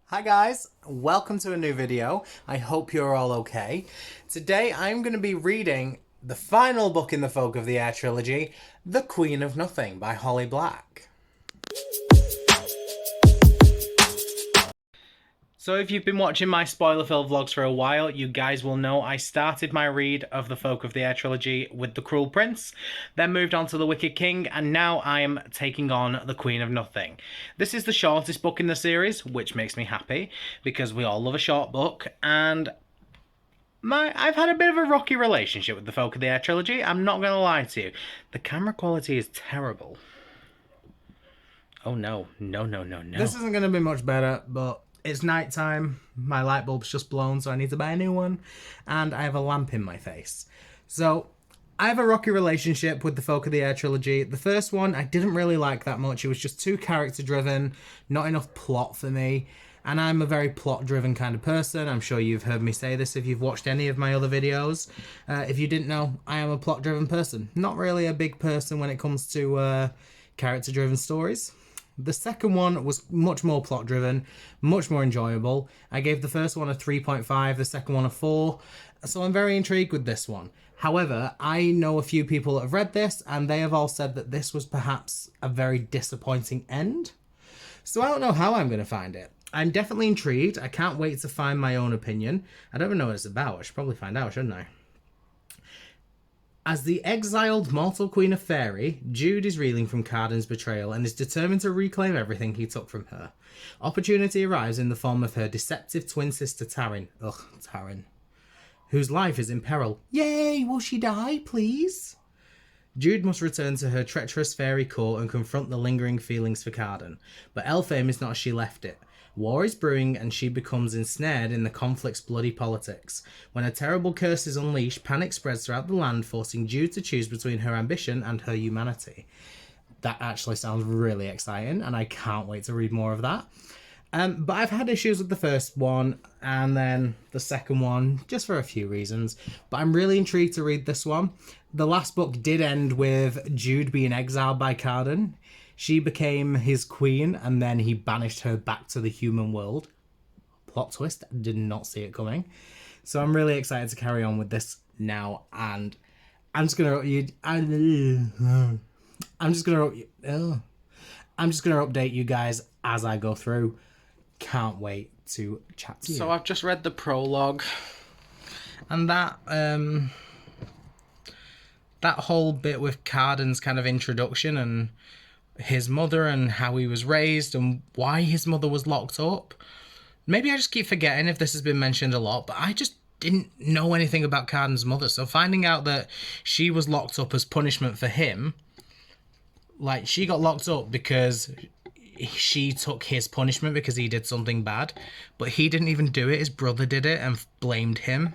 Hi guys, welcome to a new video. I hope you're all okay. Today I'm going to be reading the final book in the Folk of the Air trilogy, The Queen of Nothing by Holly Black. So if you've been watching my spoiler-filled vlogs for a while, you guys will know I started my read of the Folk of the Air trilogy with The Cruel Prince, then moved on to The Wicked King, and now I am taking on The Queen of Nothing. This is the shortest book in the series, which makes me happy, because we all love a short book, and I've had a bit of a rocky relationship with the Folk of the Air trilogy, I'm not going to lie to you. The camera quality is terrible. Oh no, no, no, no, no. This isn't going to be much better, but it's night time, my light bulb's just blown, so I need to buy a new one, and I have a lamp in my face. So, I have a rocky relationship with the Folk of the Air trilogy. The first one, I didn't really like that much. It was just too character-driven, not enough plot for me, and I'm a very plot-driven kind of person. I'm sure you've heard me say this if you've watched any of my other videos. If you didn't know, I am a plot-driven person. Not really a big person when it comes to character-driven stories. The second one was much more plot driven, much more enjoyable. I gave the first one a 3.5, the second one a 4, so I'm very intrigued with this one. However, I know a few people that have read this, and they have all said that this was perhaps a very disappointing end. So I don't know how I'm going to find it. I'm definitely intrigued. I can't wait to find my own opinion. I don't even know what it's about. I should probably find out, shouldn't I? As the exiled mortal queen of Fairy, Jude is reeling from Cardan's betrayal and is determined to reclaim everything he took from her. Opportunity arrives in the form of her deceptive twin sister Taryn. Ugh, Taryn. Whose life is in peril. Yay! Will she die, please? Jude must return to her treacherous fairy court and confront the lingering feelings for Cardan. But Elfhame is not as she left it. War is brewing and she becomes ensnared in the conflict's bloody politics. When a terrible curse is unleashed, panic spreads throughout the land, forcing Jude to choose between her ambition and her humanity. That actually sounds really exciting, and I can't wait to read more of that. But I've had issues with the first one, and then the second one, just for a few reasons. But I'm really intrigued to read this one. The last book did end with Jude being exiled by Cardan. She became his queen, and then he banished her back to the human world. Plot twist, did not see it coming. So I'm really excited to carry on with this now, and I'm just gonna update you guys as I go through. Can't wait to chat to you. So I've just read the prologue, and that whole bit with Cardan's kind of introduction and his mother and how he was raised and why his mother was locked up. Maybe I just keep forgetting if this has been mentioned a lot, but I just didn't know anything about Cardan's mother. So finding out that she was locked up as punishment for him, like she got locked up because she took his punishment because he did something bad, but he didn't even do it. His brother did it and blamed him.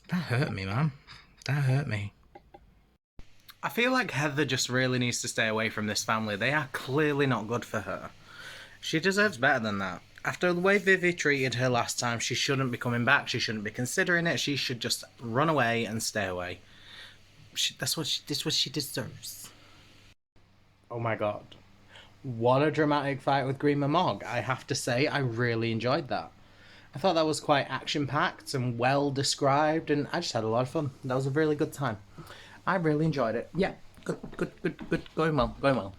That hurt me, man. That hurt me. I feel like Heather just really needs to stay away from this family. They are clearly not good for her. She deserves better than that. After the way Vivi treated her last time, she shouldn't be coming back. She shouldn't be considering it. She should just run away and stay away. That's what she deserves. Oh my god. What a dramatic fight with Grima Mog. I have to say, I really enjoyed that. I thought that was quite action-packed and well described, and I just had a lot of fun. That was a really good time. I really enjoyed it. Yeah, good. Going well.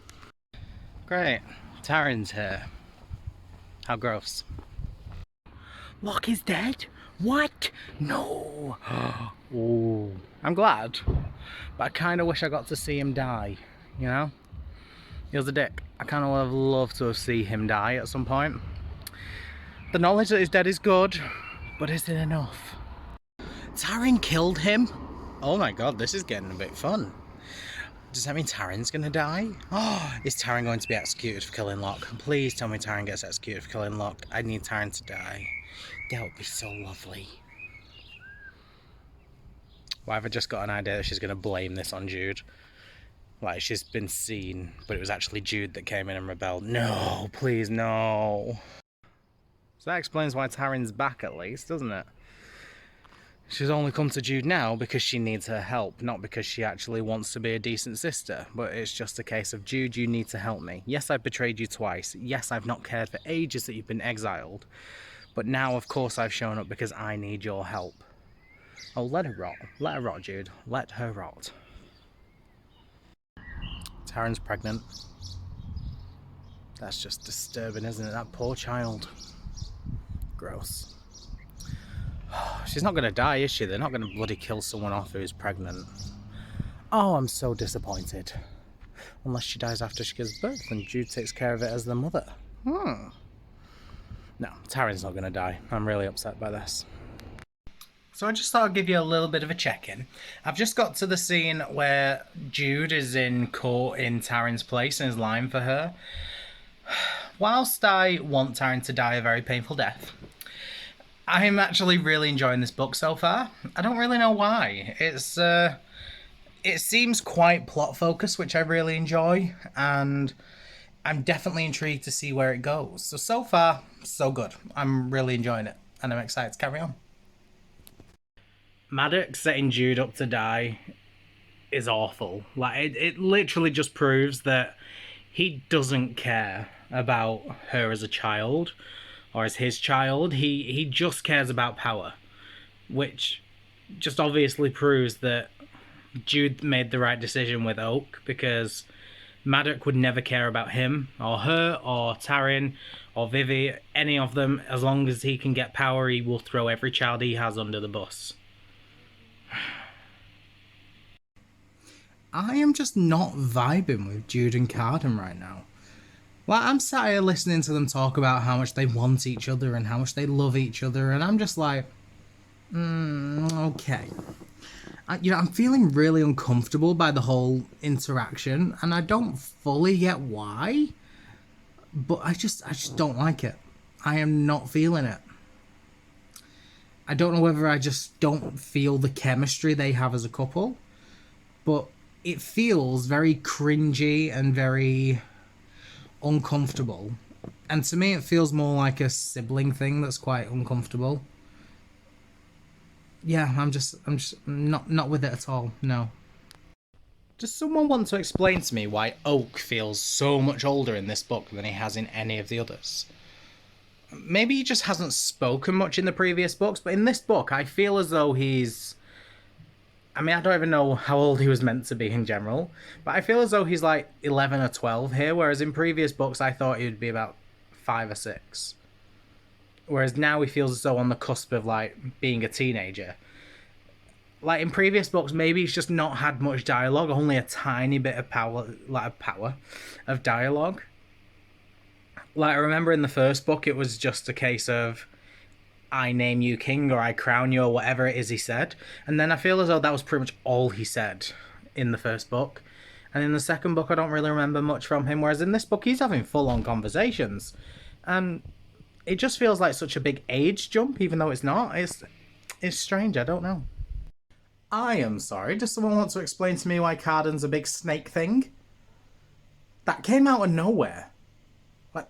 Great. Taryn's here. How gross. Locke is dead? What? No. Oh. I'm glad, but I kind of wish I got to see him die, you know? He was a dick. I kind of would have loved to see him die at some point. The knowledge that he's dead is good, but is it enough? Taryn killed him? Oh my god, this is getting a bit fun. Does that mean Taryn's gonna die? Oh, is Taryn going to be executed for killing Locke? Please tell me Taryn gets executed for killing Locke. I need Taryn to die. That would be so lovely. Why have I just got an idea that she's gonna blame this on Jude? Like, she's been seen, but it was actually Jude that came in and rebelled. No, please, no. So that explains why Taryn's back, at least, doesn't it? She's only come to Jude now because she needs her help, not because she actually wants to be a decent sister. But it's just a case of, Jude, you need to help me. Yes, I've betrayed you twice. Yes, I've not cared for ages that you've been exiled. But now, of course, I've shown up because I need your help. Oh, let her rot. Let her rot, Jude. Let her rot. Taryn's pregnant. That's just disturbing, isn't it? That poor child. Gross. She's not going to die, is she? They're not going to bloody kill someone off who's pregnant. Oh, I'm so disappointed. Unless she dies after she gives birth and Jude takes care of it as the mother. No, Taryn's not going to die. I'm really upset by this. So I just thought I'd give you a little bit of a check-in. I've just got to the scene where Jude is in court in Taryn's place and is lying for her. Whilst I want Taryn to die a very painful death, I'm actually really enjoying this book so far. I don't really know why. It seems quite plot-focused, which I really enjoy, and I'm definitely intrigued to see where it goes. So far, so good. I'm really enjoying it, and I'm excited to carry on. Maddox setting Jude up to die is awful. Like, it literally just proves that he doesn't care about her as a child or as his child. He just cares about power, which just obviously proves that Jude made the right decision with Oak, because Maddox would never care about him or her or Taryn or Vivi, any of them. As long as he can get power, he will throw every child he has under the bus. I am just not vibing with Jude and Carden right now. Like, I'm sat here listening to them talk about how much they want each other and how much they love each other, and I'm just like, okay. I'm feeling really uncomfortable by the whole interaction, and I don't fully get why, but I just don't like it. I am not feeling it. I don't know whether I just don't feel the chemistry they have as a couple, but it feels very cringy and very uncomfortable. And to me, it feels more like a sibling thing that's quite uncomfortable. Yeah, I'm just not with it at all. No. Does someone want to explain to me why Oak feels so much older in this book than he has in any of the others? Maybe he just hasn't spoken much in the previous books, but in this book, I feel as though he's... I mean, I don't even know how old he was meant to be in general, but I feel as though he's like 11 or 12 here, whereas in previous books I thought he would be about 5 or 6. Whereas now he feels as though on the cusp of, like, being a teenager. Like, in previous books, maybe he's just not had much dialogue, only a tiny bit of power of dialogue. Like, I remember in the first book, it was just a case of, I name you king, or I crown you, or whatever it is he said. And then I feel as though that was pretty much all he said in the first book. And in the second book, I don't really remember much from him, whereas in this book, he's having full-on conversations. And it just feels like such a big age jump, even though it's not. It's strange, I don't know. I am sorry, does someone want to explain to me why Carden's a big snake thing? That came out of nowhere. Like,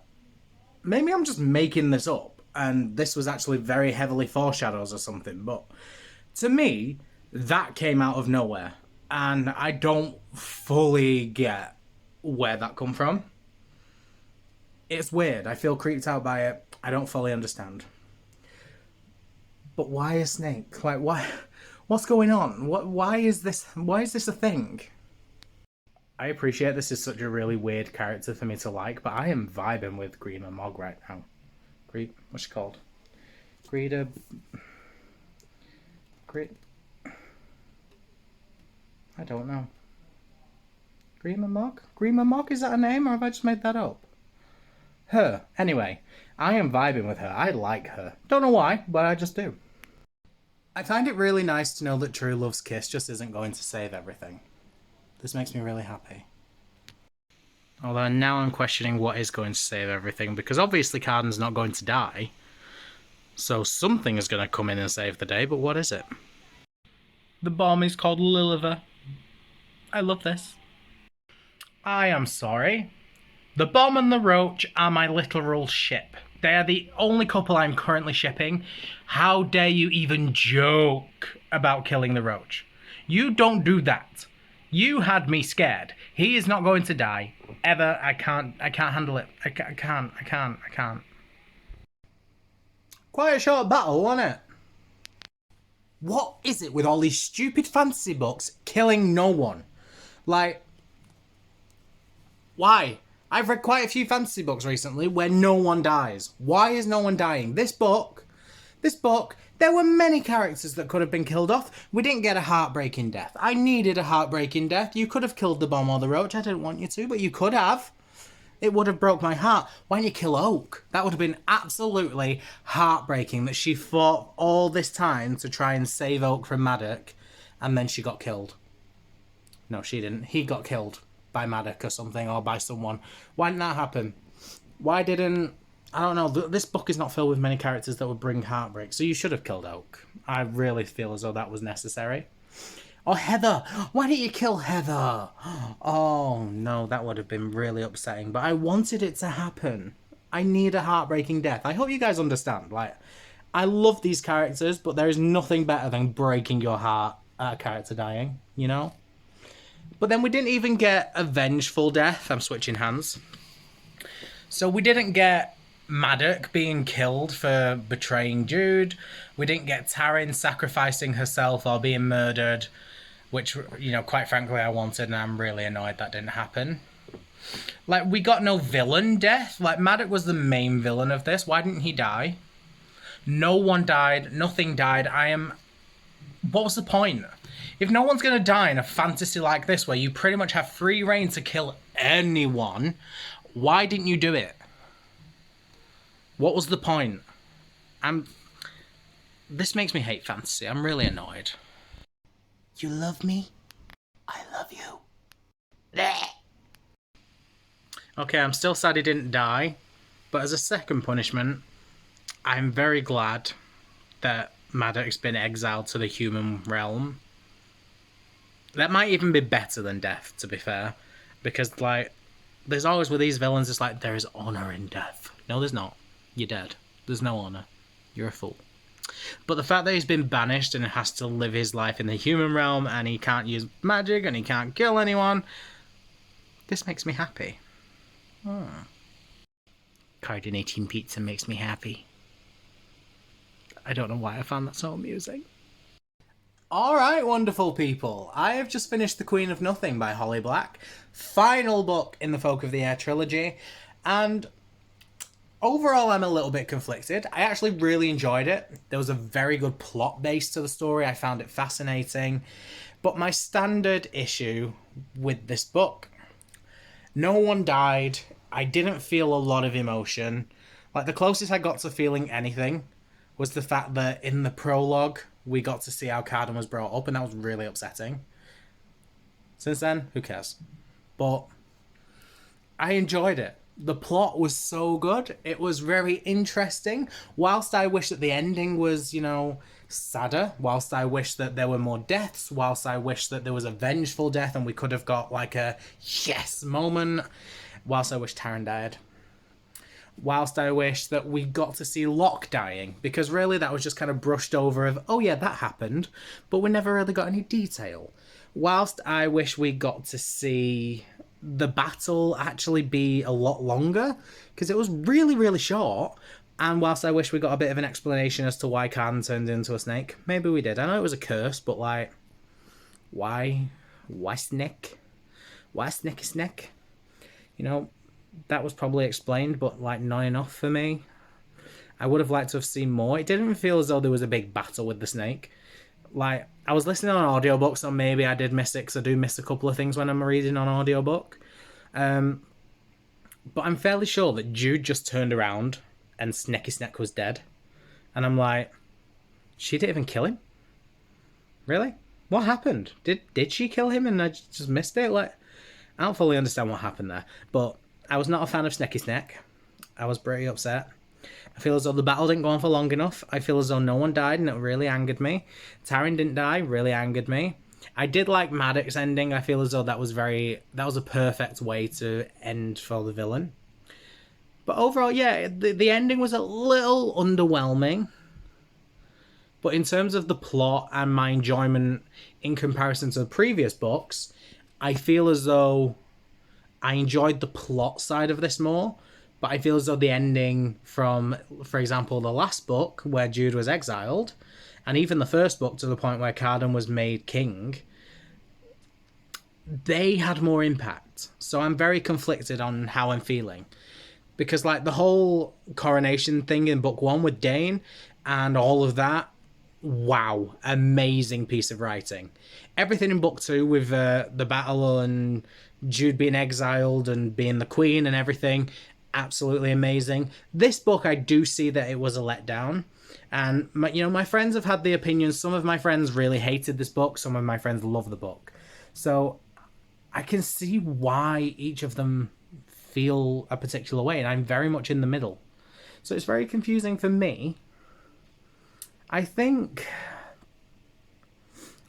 maybe I'm just making this up, and this was actually very heavily foreshadowed or something, but to me, that came out of nowhere, and I don't fully get where that come from. It's weird. I feel creeped out by it. I don't fully understand. But why a snake? Like, why? What's going on? Why is this a thing? I appreciate this is such a really weird character for me to like, but I am vibing with Grima Mog right now. What's she called? Greeda... I don't know. Grima Mog? Grima Mog, is that a name, or have I just made that up? Her. Anyway, I am vibing with her. I like her. Don't know why, but I just do. I find it really nice to know that True Love's kiss just isn't going to save everything. This makes me really happy. Although now I'm questioning what is going to save everything, because obviously Carden's not going to die. So something is going to come in and save the day, but what is it? The bomb is called Liliver. I love this. I am sorry. The bomb and the roach are my literal ship. They are the only couple I'm currently shipping. How dare you even joke about killing the roach? You don't do that. You had me scared. He is not going to die. Ever. I can't handle it. I can't. Quite a short battle, wasn't it? What is it with all these stupid fantasy books killing no one? Like, why? I've read quite a few fantasy books recently where no one dies. Why is no one dying? This book, there were many characters that could have been killed off. We didn't get a heartbreaking death. I needed a heartbreaking death. You could have killed the bomb or the roach. I didn't want you to, but you could have. It would have broke my heart. Why didn't you kill Oak? That would have been absolutely heartbreaking that she fought all this time to try and save Oak from Maddox, and then she got killed. No, she didn't. He got killed by Maddox or something, or by someone. Why didn't that happen? Why didn't... I don't know. This book is not filled with many characters that would bring heartbreak, so you should have killed Oak. I really feel as though that was necessary. Or Heather. Why didn't you kill Heather? Oh, no, that would have been really upsetting. But I wanted it to happen. I need a heartbreaking death. I hope you guys understand. Like, I love these characters, but there is nothing better than breaking your heart at a character dying, you know? But then we didn't even get a vengeful death. I'm switching hands. So we didn't get Maddox being killed for betraying Jude. We didn't get Taryn sacrificing herself or being murdered, which, you know, quite frankly, I wanted, and I'm really annoyed that didn't happen. Like, we got no villain death. Like, Maddox was the main villain of this. Why didn't he die? No one died. Nothing died. What was the point? If no one's going to die in a fantasy like this, where you pretty much have free reign to kill anyone, why didn't you do it? What was the point? This makes me hate fantasy. I'm really annoyed. You love me? I love you. Okay, I'm still sad he didn't die, but as a second punishment, I'm very glad that Maddox's been exiled to the human realm. That might even be better than death, to be fair, because, like, there's always with these villains, it's like, there is honour in death. No, there's not. You're dead. There's no honour. You're a fool. But the fact that he's been banished and has to live his life in the human realm and he can't use magic and he can't kill anyone, this makes me happy. Coordinating pizza makes me happy. I don't know why I found that so amusing. Alright, wonderful people. I have just finished The Queen of Nothing by Holly Black. Final book in the Folk of the Air trilogy. And overall, I'm a little bit conflicted. I actually really enjoyed it. There was a very good plot base to the story. I found it fascinating. But my standard issue with this book, no one died. I didn't feel a lot of emotion. Like, the closest I got to feeling anything was the fact that in the prologue, we got to see how Carden was brought up, and that was really upsetting. Since then, who cares? But I enjoyed it. The plot was so good. It was very interesting. Whilst I wish that the ending was, you know, sadder, whilst I wish that there were more deaths, whilst I wish that there was a vengeful death and we could have got like a yes moment, whilst I wish Taryn died. Whilst I wish that we got to see Locke dying, because really that was just kind of brushed over of, oh yeah, that happened, but we never really got any detail. Whilst I wish we got to see the battle actually be a lot longer, because it was really, really short, and whilst I wish we got a bit of an explanation as to why Khan turned into a snake, maybe we did. I know it was a curse, but like, why? Why snake? Why snake? You know, that was probably explained, but like not enough for me. I would have liked to have seen more. It didn't feel as though there was a big battle with the snake. Like, I was listening on audiobook, so maybe I did miss it, because I do miss a couple of things when I'm reading on audiobook. But I'm fairly sure that Jude just turned around and Sneaky Snack was dead. And I'm like, she didn't even kill him? Really? What happened? Did she kill him and I just missed it? Like, I don't fully understand what happened there. But I was not a fan of Sneaky Snack. I was pretty upset. I feel as though the battle didn't go on for long enough. I feel as though no one died, and it really angered me. Taryn didn't die, really angered me. I did like Maddox's ending. I feel as though that was a perfect way to end for the villain. But overall, yeah, the ending was a little underwhelming. But in terms of the plot and my enjoyment in comparison to the previous books, I feel as though I enjoyed the plot side of this more. But I feel as though the ending from, for example, the last book where Jude was exiled, and even the first book to the point where Cardan was made king, they had more impact. So I'm very conflicted on how I'm feeling. Because, like, the whole coronation thing in book 1 with Dane and all of that, wow, amazing piece of writing. Everything in book 2 with the battle and Jude being exiled and being the queen and everything, absolutely amazing. This book, I do see that it was a letdown. And, my friends have had the opinions. Some of my friends really hated this book. Some of my friends love the book. So I can see why each of them feel a particular way, and I'm very much in the middle. So it's very confusing for me. I think,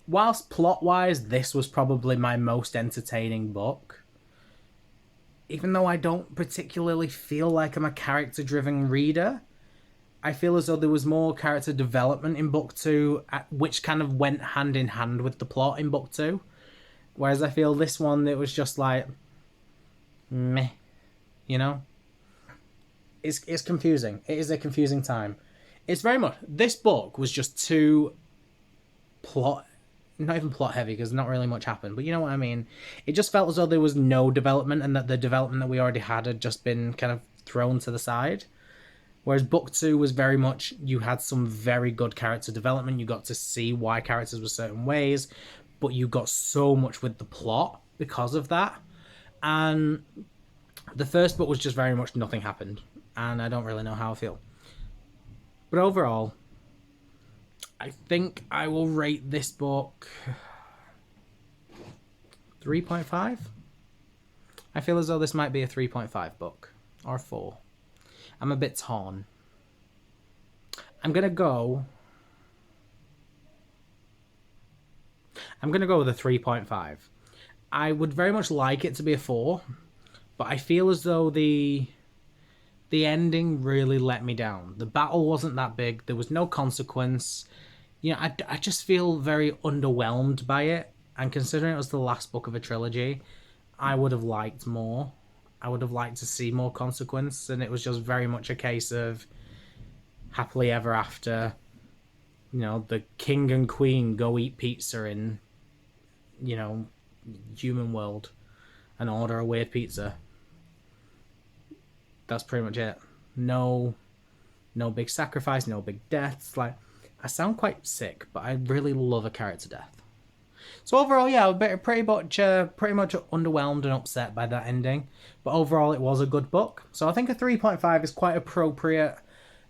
whilst plot-wise, this was probably my most entertaining book, even though I don't particularly feel like I'm a character-driven reader, I feel as though there was more character development in book 2, which kind of went hand in hand with the plot in book 2. Whereas I feel this one, it was just like, meh, It's confusing. It is a confusing time. It's very much, this book was just too not even plot heavy, because not really much happened, but you know what I mean. It just felt as though there was no development, and that the development that we already had just been kind of thrown to the side. Whereas book 2 was very much, you had some very good character development, you got to see why characters were certain ways, but you got so much with the plot because of that. And the first book was just very much nothing happened, and I don't really know how I feel. But overall, I think I will rate this book 3.5. I feel as though this might be a 3.5 book, or 4. I'm a bit torn. I'm going to go with a 3.5. I would very much like it to be a 4, but I feel as though the ending really let me down. The battle wasn't that big. There was no consequence. I just feel very underwhelmed by it. And considering it was the last book of a trilogy, I would have liked more. I would have liked to see more consequence. And it was just very much a case of happily ever after. The king and queen go eat pizza in, human world and order a weird pizza. That's pretty much it. No big sacrifice, no big deaths. Like, I sound quite sick, but I really love a character death. So overall, yeah, pretty much underwhelmed and upset by that ending. But overall, it was a good book. So I think a 3.5 is quite appropriate.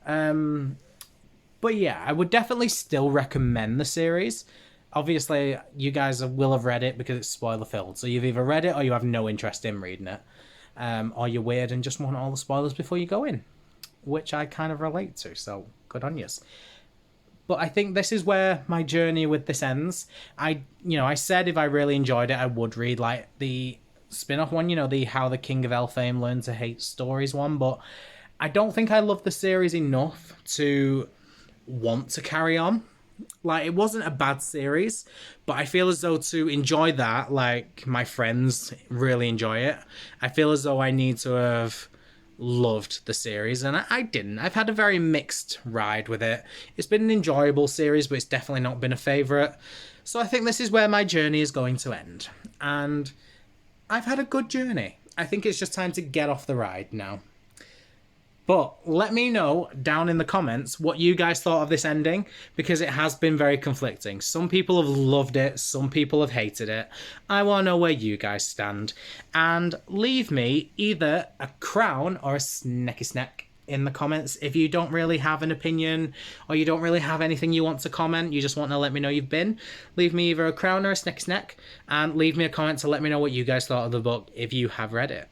But yeah, I would definitely still recommend the series. Obviously, you guys will have read it because it's spoiler-filled. So you've either read it or you have no interest in reading it. Or you're weird and just want all the spoilers before you go in, which I kind of relate to, so good on yous. But I think this is where my journey with this ends. I said if I really enjoyed it, I would read, like, the spin-off one, the How the King of Elfame Learned to Hate Stories one, but I don't think I love the series enough to want to carry on. Like, it wasn't a bad series, but I feel as though to enjoy that, like, my friends really enjoy it, I feel as though I need to have loved the series, and I didn't. I've had a very mixed ride with it. It's been an enjoyable series, but it's definitely not been a favourite. So I think this is where my journey is going to end. And I've had a good journey. I think it's just time to get off the ride now. But let me know down in the comments what you guys thought of this ending, because it has been very conflicting. Some people have loved it, some people have hated it. I want to know where you guys stand. And leave me either a crown or a sneaky snack in the comments. If you don't really have an opinion, or you don't really have anything you want to comment, you just want to let me know you've been, leave me either a crown or a sneaky snack, and leave me a comment to let me know what you guys thought of the book if you have read it.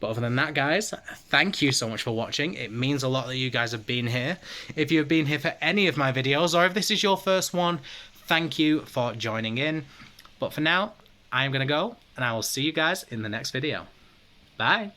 But other than that, guys, thank you so much for watching. It means a lot that you guys have been here. If you have been here for any of my videos, or if this is your first one, thank you for joining in. But for now, I'm going to go, and I will see you guys in the next video. Bye.